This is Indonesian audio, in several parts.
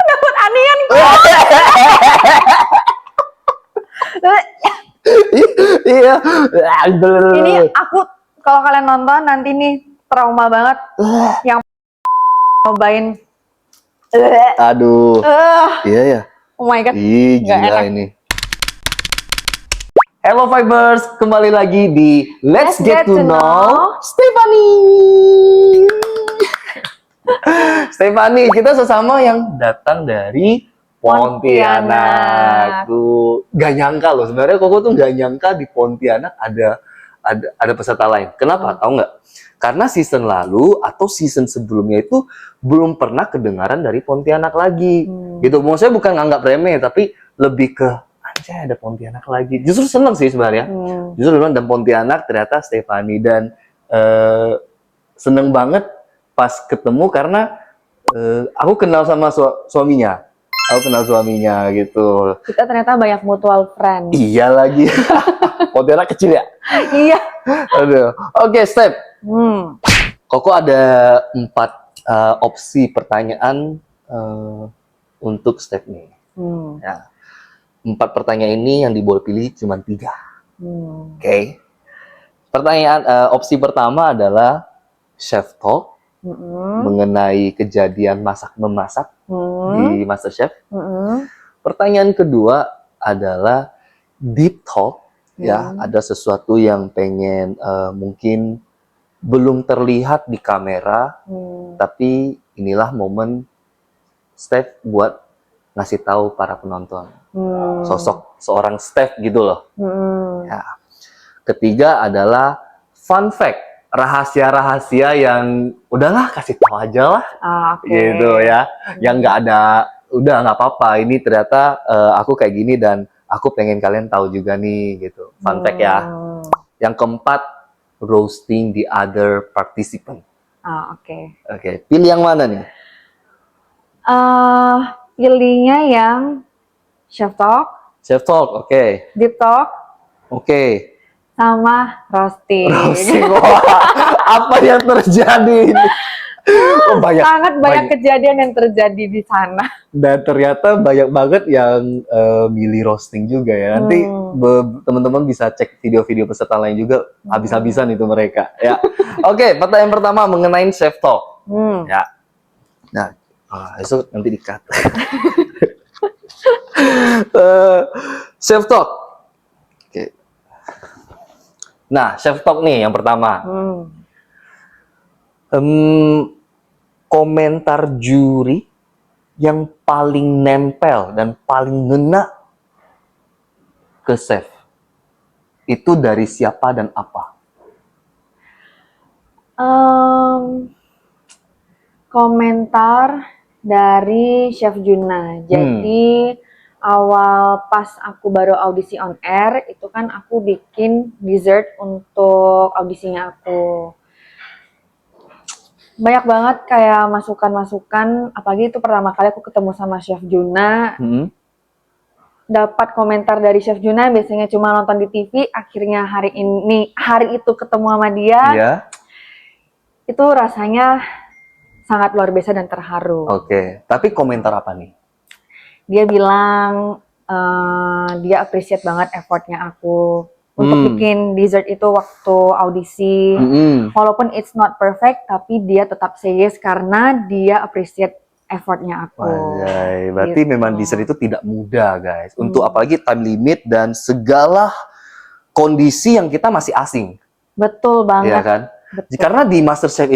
Dapat anian. Iya. Ini aku kalau kalian nonton nanti nih trauma banget yang nyobain. Aduh. Iya ya. Oh my god. Ih, Nggak gila enak. ini. Hello Vibers, kembali lagi di Let's Get to Know Stephanie. Stephanie, kita sesama yang datang dari Pontianak. Tuh, gak nyangka loh. Sebenarnya Koko tuh gak nyangka di Pontianak ada peserta lain. Kenapa? Tahu nggak? Karena season lalu atau season sebelumnya itu belum pernah kedengaran dari Pontianak lagi. Gitu. Maksudnya bukan nganggap remeh, tapi lebih ke anjay ada Pontianak lagi. Justru seneng sih sebenarnya. Justru memang dan Pontianak ternyata Stephanie dan seneng banget pas ketemu karena aku kenal sama suaminya. Aku kenal suaminya gitu. Kita ternyata banyak mutual friend. Iya lagi. Pontianak kecil ya? Iya. Aduh. Oke, Steph. Koko ada 4 opsi pertanyaan untuk Steph nih. Ya. 4 pertanyaan ini yang diboleh pilih cuma 3. Oke. Pertanyaan opsi pertama adalah chef talk mengenai kejadian masak-memasak di MasterChef. Pertanyaan kedua adalah deep talk, ya, ada sesuatu yang pengen mungkin belum terlihat di kamera, tapi inilah momen Steph buat ngasih tahu para penonton sosok seorang Steph gitu loh. Ya. Ketiga adalah fun fact, rahasia-rahasia yang udahlah kasih tahu aja lah, gitu ya, yang nggak ada, udah nggak apa-apa. Ini ternyata aku kayak gini dan aku pengen kalian tahu juga nih, gitu. Fun fact ya. Yang keempat, roasting the other participant. Oke. Pilih yang mana nih? Pilihnya yang chef talk. Chef talk, oke. Deep talk. Oke. Sama roasting. Wah, apa yang terjadi ini? Sangat banyak kejadian yang terjadi di sana. Dan ternyata banyak banget yang milih roasting juga ya. Nanti teman-teman bisa cek video-video peserta lain juga, habis-habisan itu mereka. Ya. Oke, pertanyaan pertama mengenai chef talk. Ya. Nah, itu nanti di-cut. Chef talk. Nah, chef talk nih yang pertama. Komentar juri yang paling nempel dan paling ngena ke chef itu dari siapa dan apa? Komentar dari Chef Juna. Jadi awal pas aku baru audisi on air, itu kan aku bikin dessert untuk audisinya aku. Banyak banget kayak masukan-masukan, apalagi itu pertama kali aku ketemu sama Chef Juna. Dapat komentar dari Chef Juna, biasanya cuma nonton di TV, akhirnya hari itu ketemu sama dia. Itu rasanya sangat luar biasa dan terharu. Oke, tapi komentar apa nih? Dia bilang dia appreciate banget effortnya aku untuk bikin dessert itu waktu audisi. Walaupun it's not perfect, tapi dia tetap say yes karena dia appreciate effortnya aku. Berarti memang dessert itu tidak mudah, guys. Untuk apalagi time limit dan segala kondisi yang kita masih asing. Betul banget. Iya kan? Betul. Karena di MasterChef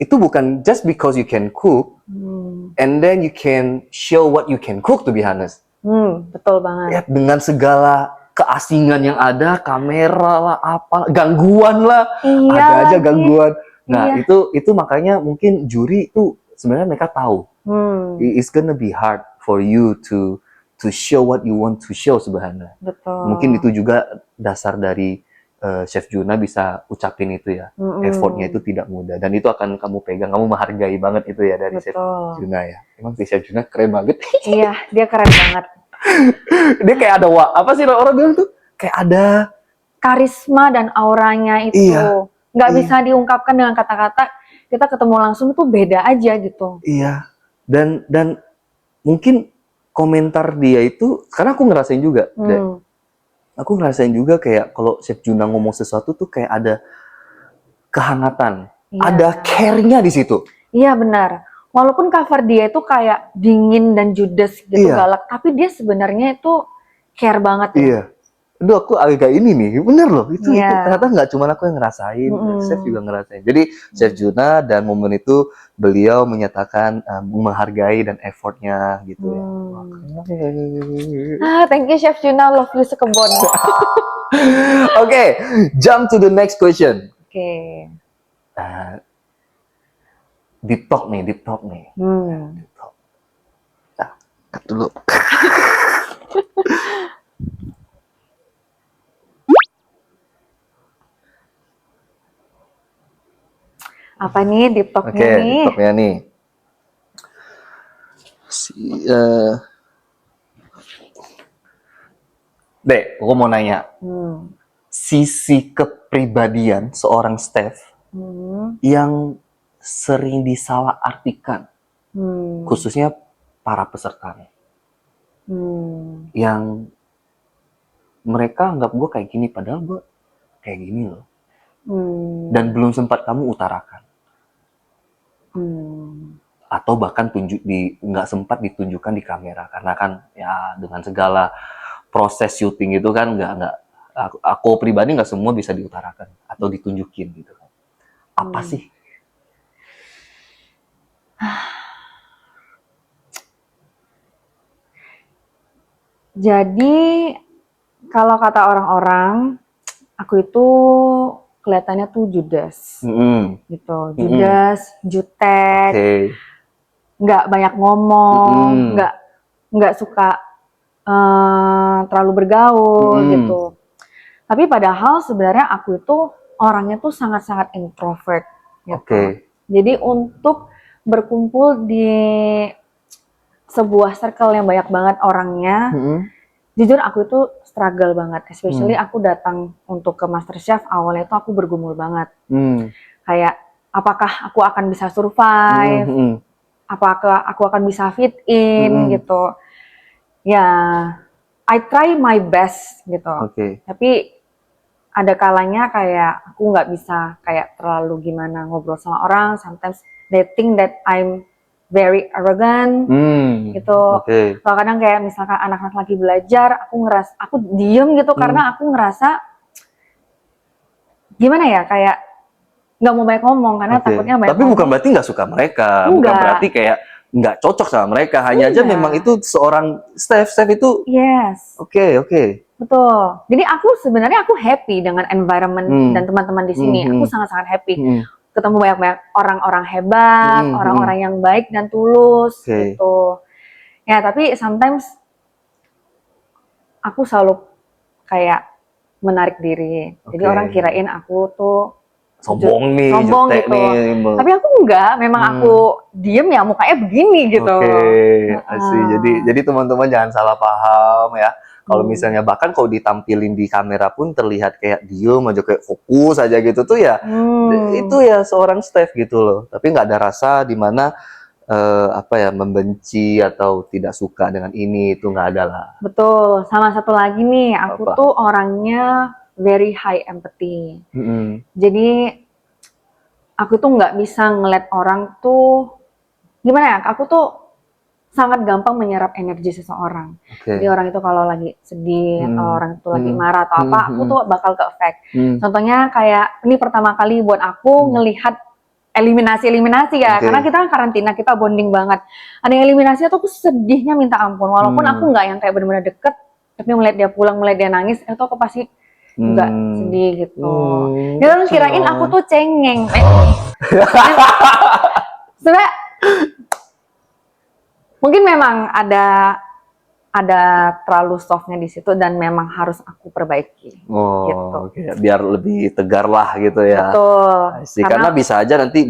itu bukan just because you can cook, and then you can show what you can cook, to be honest. Betul banget. Ya, dengan segala keasingan yang ada, kamera lah, apa, gangguan lah, ada aja gangguan. Nah, itu makanya mungkin juri itu sebenarnya mereka tahu. It's gonna be hard for you to show what you want to show sebenarnya. Betul. Mungkin itu juga dasar dari Chef Juna bisa ucapin itu ya, effortnya itu tidak mudah dan itu akan kamu pegang, kamu menghargai banget itu ya dari Chef Juna ya. Emang si Chef Juna keren banget. Iya, dia keren banget. Dia kayak ada apa sih orang bilang tuh, kayak ada karisma dan auranya itu nggak bisa diungkapkan dengan kata-kata. kita ketemu langsung tuh beda aja gitu. Iya. Dan mungkin komentar dia itu, karena aku ngerasain juga, aku ngerasain juga kayak kalau Chef Juna ngomong sesuatu tuh kayak ada kehangatan, ada care-nya di situ. Iya benar. Walaupun cover dia itu kayak dingin dan judes gitu, galak, tapi dia sebenarnya itu care banget ya. Iya. Aduh, aku agak ini nih, bener loh. Itu ternyata nggak cuma aku yang ngerasain, Chef juga ngerasain. Jadi Chef Juna dan momen itu beliau menyatakan menghargai dan effortnya gitu ya. Thank you Chef Juna, love you sekebon. Oke, jump to the next question. Oke. Deep talk nih. Deep talk. Nah, cut dulu. Apa nih deep talk-nya nih? Deep talk-nya nih. Dek, aku mau nanya. Sisi kepribadian seorang Steph yang sering disalahartikan, khususnya para pesertanya, yang mereka anggap gue kayak gini, padahal gue kayak gini loh, dan belum sempat kamu utarakan, atau bahkan nggak sempat ditunjukkan di kamera, karena kan ya dengan segala proses syuting itu kan nggak aku pribadi nggak semua bisa diutarakan atau ditunjukin gitu kan. Apa sih? Jadi kalau kata orang-orang, aku itu kelihatannya tuh judes, gitu, judes, jutek, nggak banyak ngomong, nggak suka terlalu bergaul gitu. Tapi padahal sebenarnya aku itu orangnya tuh sangat-sangat introvert gitu. Jadi untuk berkumpul di sebuah circle yang banyak banget orangnya, jujur aku itu struggle banget. Especially aku datang untuk ke MasterChef, awalnya itu aku bergumul banget. Kayak apakah aku akan bisa survive, apakah aku akan bisa fit in gitu. Ya, I try my best gitu. Tapi ada kalanya kayak aku nggak bisa kayak terlalu gimana ngobrol sama orang. Sometimes they think that I'm very arrogant gitu. Kalau kadang kayak misalkan anak-anak lagi belajar, aku diem gitu karena aku ngerasa gimana ya, kayak nggak mau banyak ngomong karena takutnya banyak Tapi bukan berarti nggak suka mereka, bukan berarti kayak nggak cocok sama mereka, hanya aja memang itu seorang Steph itu. Oke. Betul. Jadi aku sebenarnya happy dengan environment dan teman-teman di sini. Aku sangat-sangat happy. Ketemu banyak-banyak orang-orang hebat, orang-orang yang baik dan tulus gitu. Ya, tapi sometimes aku selalu kayak menarik diri. Jadi orang kirain aku tuh sombong gitu. Tapi aku enggak, memang aku diem ya mukanya begini gitu. Jadi teman-teman jangan salah paham ya. Kalau misalnya bahkan kalau ditampilin di kamera pun terlihat kayak diem aja, kayak fokus aja gitu tuh ya, itu ya seorang Steph gitu loh. Tapi nggak ada rasa di mana membenci atau tidak suka dengan ini, itu nggak ada lah. Betul. Sama satu lagi nih, aku tuh orangnya very high empathy. Jadi aku tuh nggak bisa ngeliat orang tuh gimana ya, aku tuh sangat gampang menyerap energi seseorang. Jadi orang itu kalau lagi sedih, atau orang itu lagi marah atau apa, aku tuh bakal ke-affect. Contohnya kayak ini pertama kali buat aku ngelihat eliminasi ya, karena kita kan karantina, kita bonding banget. Ada yang eliminasi tuh aku sedihnya minta ampun, walaupun aku nggak yang kayak benar-benar deket, tapi melihat dia pulang, melihat dia nangis, itu aku pasti nggak sedih gitu. Dia kan kirain aku tuh cengeng. Sebenarnya mungkin memang ada terlalu softnya di situ dan memang harus aku perbaiki. Gitu. Biar lebih tegar lah gitu ya. Betul. Karena bisa aja nanti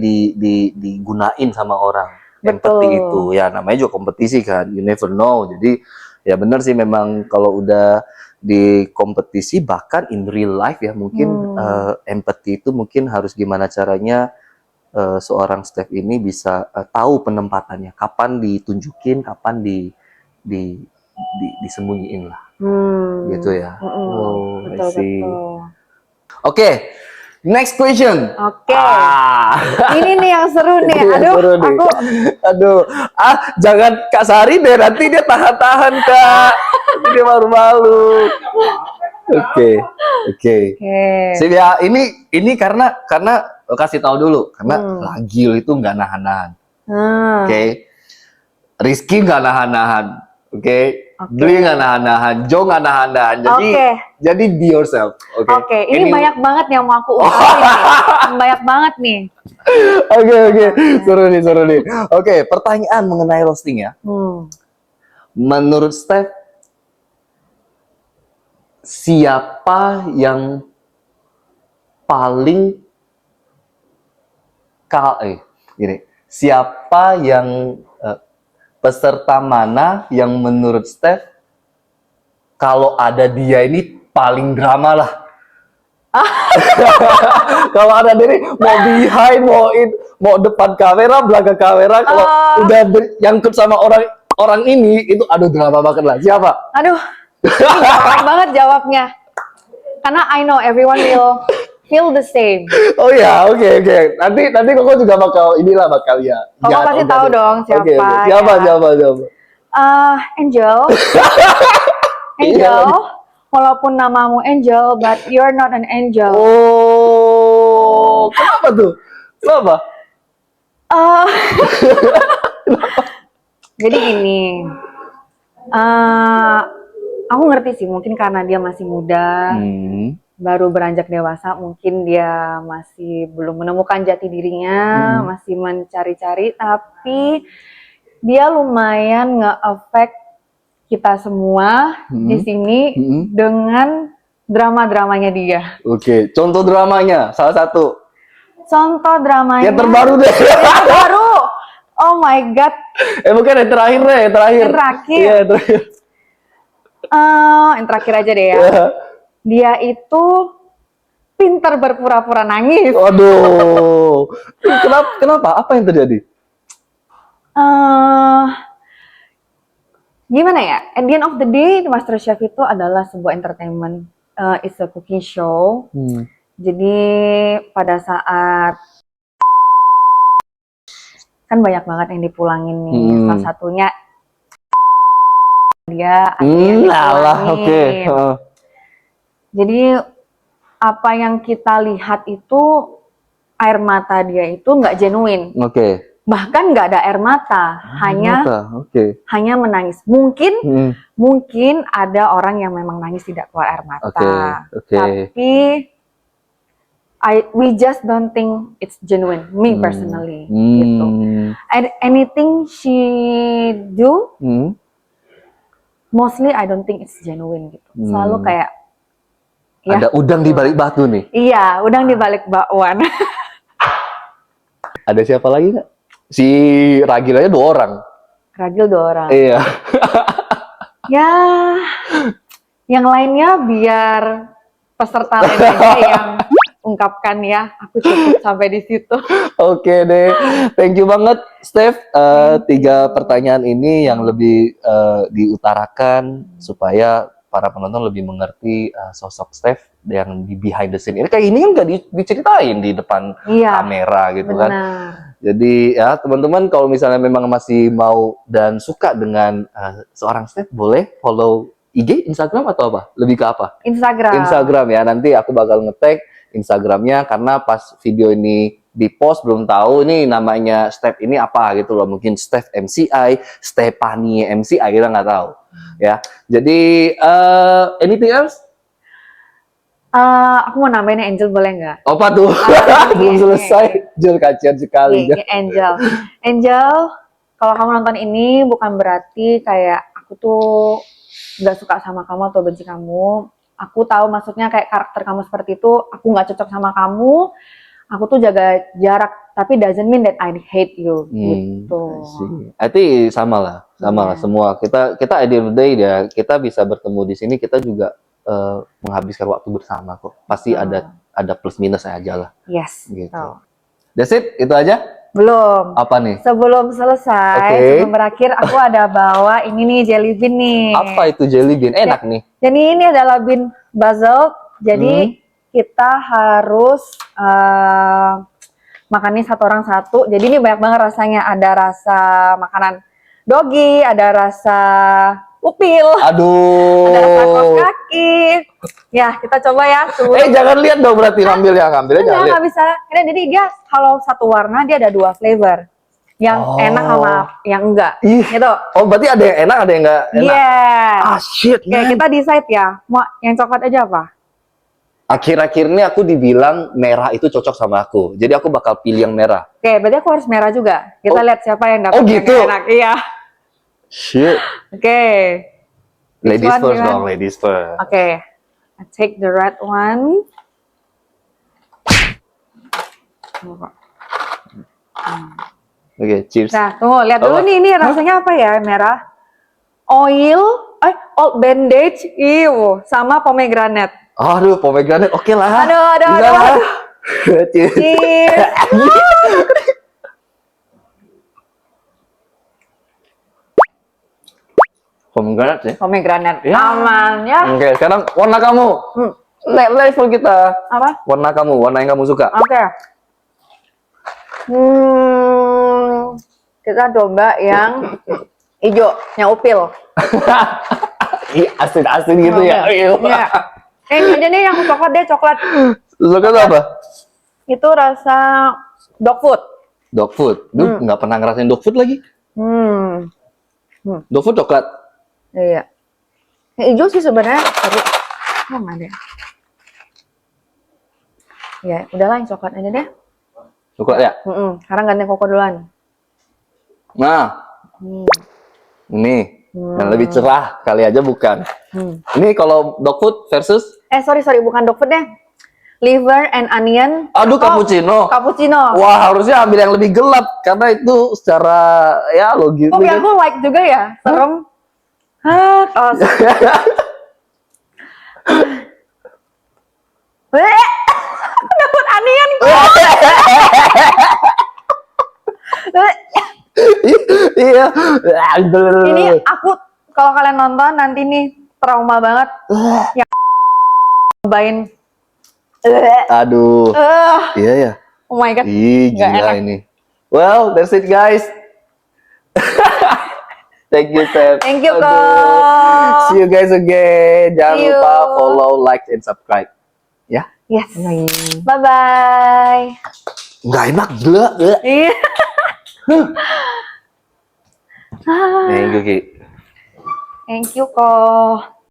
digunain sama orang. Empati itu ya, namanya juga kompetisi kan, you never know. Jadi ya benar sih, memang kalau udah di kompetisi bahkan in real life ya mungkin empati itu mungkin harus gimana caranya seorang Steph ini bisa tahu penempatannya, kapan ditunjukin, kapan disembunyiin lah, gitu ya. Oh, I Betul, see. betul. Oke, next question. Oke. Ini nih yang seru nih. Ini yang Aduh, seru nih. Aduh, jangan Kak Sari deh, nanti dia tahan-tahan Kak. Nanti dia malu-malu. Oke. Sip ya, ini karena kasih tahu dulu, karena Ragil itu nggak nahan-nahan. Oke. Rizky nggak nahan-nahan. Oke. Dwi nggak nahan-nahan, Jo nggak nahan-nahan. Jadi be yourself. Oke. Ini banyak banget yang mau aku ungkapin nih. Banyak banget nih. Oke. Seru nih. Oke, pertanyaan mengenai roasting ya. Menurut Steph, siapa yang paling siapa yang peserta mana yang menurut Steph kalau ada dia ini paling drama lah? Kalau ada dia ini mau behind, mau depan kamera, belakang kamera, kalau udah nyangkut sama orang ini itu aduh drama banget lah. Siapa? Aduh, gampang banget jawabnya. Karena I know everyone will feel the same. Oh ya, oke. Nanti Koko juga bakal ya. Koko pasti tahu dong siapa. Okay. Siapa? Angel. Angel. Walaupun namamu Angel, but you're not an angel. Oh, kenapa tuh? Kenapa? Jadi gini, aku ngerti sih, mungkin karena dia masih muda, baru beranjak dewasa, mungkin dia masih belum menemukan jati dirinya, masih mencari-cari, tapi dia lumayan nge-affect kita semua di sini dengan drama-dramanya dia. Oke, contoh dramanya, salah satu. Contoh dramanya. Yang terbaru deh. Yang terbaru. Oh my god. Bukan yang terakhir deh, yang terakhir. Yang terakhir. Iya, yang terakhir. Yang terakhir aja deh ya. Dia itu pintar berpura-pura nangis. Waduh. Kenapa? Apa yang terjadi? Gimana ya? At the end of the day, MasterChef itu adalah sebuah entertainment. It's a cooking show. Jadi pada saat kan banyak banget yang dipulangin nih. Salah satunya dia dipulangin. Jadi apa yang kita lihat itu air mata dia itu nggak genuine. Bahkan nggak ada air mata, hanya menangis. Mungkin ada orang yang memang nangis tidak keluar air mata, tapi we just don't think it's genuine. Me personally, gitu. Anything she do, mostly I don't think it's genuine gitu. Selalu kayak ada udang di balik batu nih. Iya, udang di balik bakwan. Ada siapa lagi nggak? Si Ragil aja 2 orang. Ragil 2 orang. Iya. Ya, yang lainnya biar peserta lain aja yang ungkapkan ya. Aku cukup sampai di situ. Oke deh, thank you banget, Steph. 3 pertanyaan ini yang lebih diutarakan supaya para penonton lebih mengerti sosok Steph yang di behind the scene. Ini kayak ini kan nggak diceritain di depan kamera gitu kan. Jadi ya teman-teman kalau misalnya memang masih mau dan suka dengan seorang Steph, boleh follow IG, Instagram atau apa? Lebih ke apa? Instagram ya. Nanti aku bakal nge-tag Instagramnya karena pas video ini di post belum tahu nih namanya Steph ini apa gitu loh. Mungkin Steph MCI, Stephanie MCI, kita nggak tahu ya. Jadi anything else? Aku mau nambahin Angel, boleh nggak? Apa tuh? Belum selesai. Angel kasihan sekali. Angel, kalau kamu nonton ini bukan berarti kayak aku tuh nggak suka sama kamu atau benci kamu. Aku tahu maksudnya kayak karakter kamu seperti itu, aku nggak cocok sama kamu. Aku tuh jaga jarak, tapi doesn't mean that I hate you gitu. Arti sama lah semua. Kita at the end of the day ya, kita bisa bertemu di sini, kita juga menghabiskan waktu bersama kok. Pasti ada plus minus aja lah. Yes. Gitu. That's it? Itu aja? Belum. Apa nih? Sebelum selesai, Oke. sebelum berakhir, aku ada bawa ini nih jelly bean nih. Apa itu jelly bean? Enak nih. Jadi ini adalah bean basil. Jadi kita harus makannya satu orang satu. Jadi ini banyak banget rasanya. Ada rasa makanan dogi, ada rasa upil, Aduh. ada rasa kaos kaki. Ya, kita coba ya. Jangan lihat dong berarti ngambilnya jangan lihat. Nggak bisa. Jadi dia kalau satu warna dia ada 2 flavor. Yang enak sama yang enggak. Ih. Gitu. Oh, berarti ada yang enak, ada yang enggak enak. Yes. Ah, shit, Oke, man. kita decide ya. Mau yang coklat aja apa? Akhir-akhir ini aku dibilang merah itu cocok sama aku. Jadi aku bakal pilih yang merah. Oke, berarti aku harus merah juga. Kita lihat siapa yang dapat yang gitu? enak. Iya. Shit. Oke. Ladies one, first gimana? dong, ladies first. Oke. I take the red one. Oke, cheers. Nah, tunggu, lihat dulu Apa? nih, ini rasanya apa ya? Merah. Oil, old bandage, sama pomegranate. Aduh, pomegranate, oke lah. Aduh. Bisa lah. Cheers. Cheers. Pomegranate ya? Pomegranate. Ya. Aman ya. Oke, sekarang warna kamu. Level kita. Apa? Warna kamu, warna yang kamu suka. Oke. Kita coba yang hijau, yang upil. Iya, asin-asin gitu ya. Iya. Ini aja nih yang coklat deh, coklat. Suka tuh apa? Itu rasa dog food. Dog food. Duh, nggak pernah ngerasain dog food lagi. Dog food coklat. Iya. Yang hijau sih sebenarnya seru. Oh, nggak ada. Ya, udahlah yang coklat aja deh. Coklat ya? Sekarang ganti koko duluan. Nah, ini yang lebih cerah kali aja bukan. Ini kalau dog food versus Sorry, bukan dog food deh. Liver and onion. aduh cappuccino. Cappuccino. Wah, harusnya ambil yang lebih gelap karena itu secara ya logis. Kopi aku like juga ya, serem. Dapat onion. Iya. Ini aku kalau kalian nonton nanti nih trauma banget. Yang cobain. Aduh. Iya ya. Oh my god. Ih, Nggak gila enak. ini. Well, that's it guys. Thank you, Tep. Thank you, Aduh. Kak. See you guys again. Jangan See you. lupa follow, like, and subscribe. Ya? Yes. Bye bye. Nggak enak, gila. Iya. Thank you, Ki. Thank you, Ko.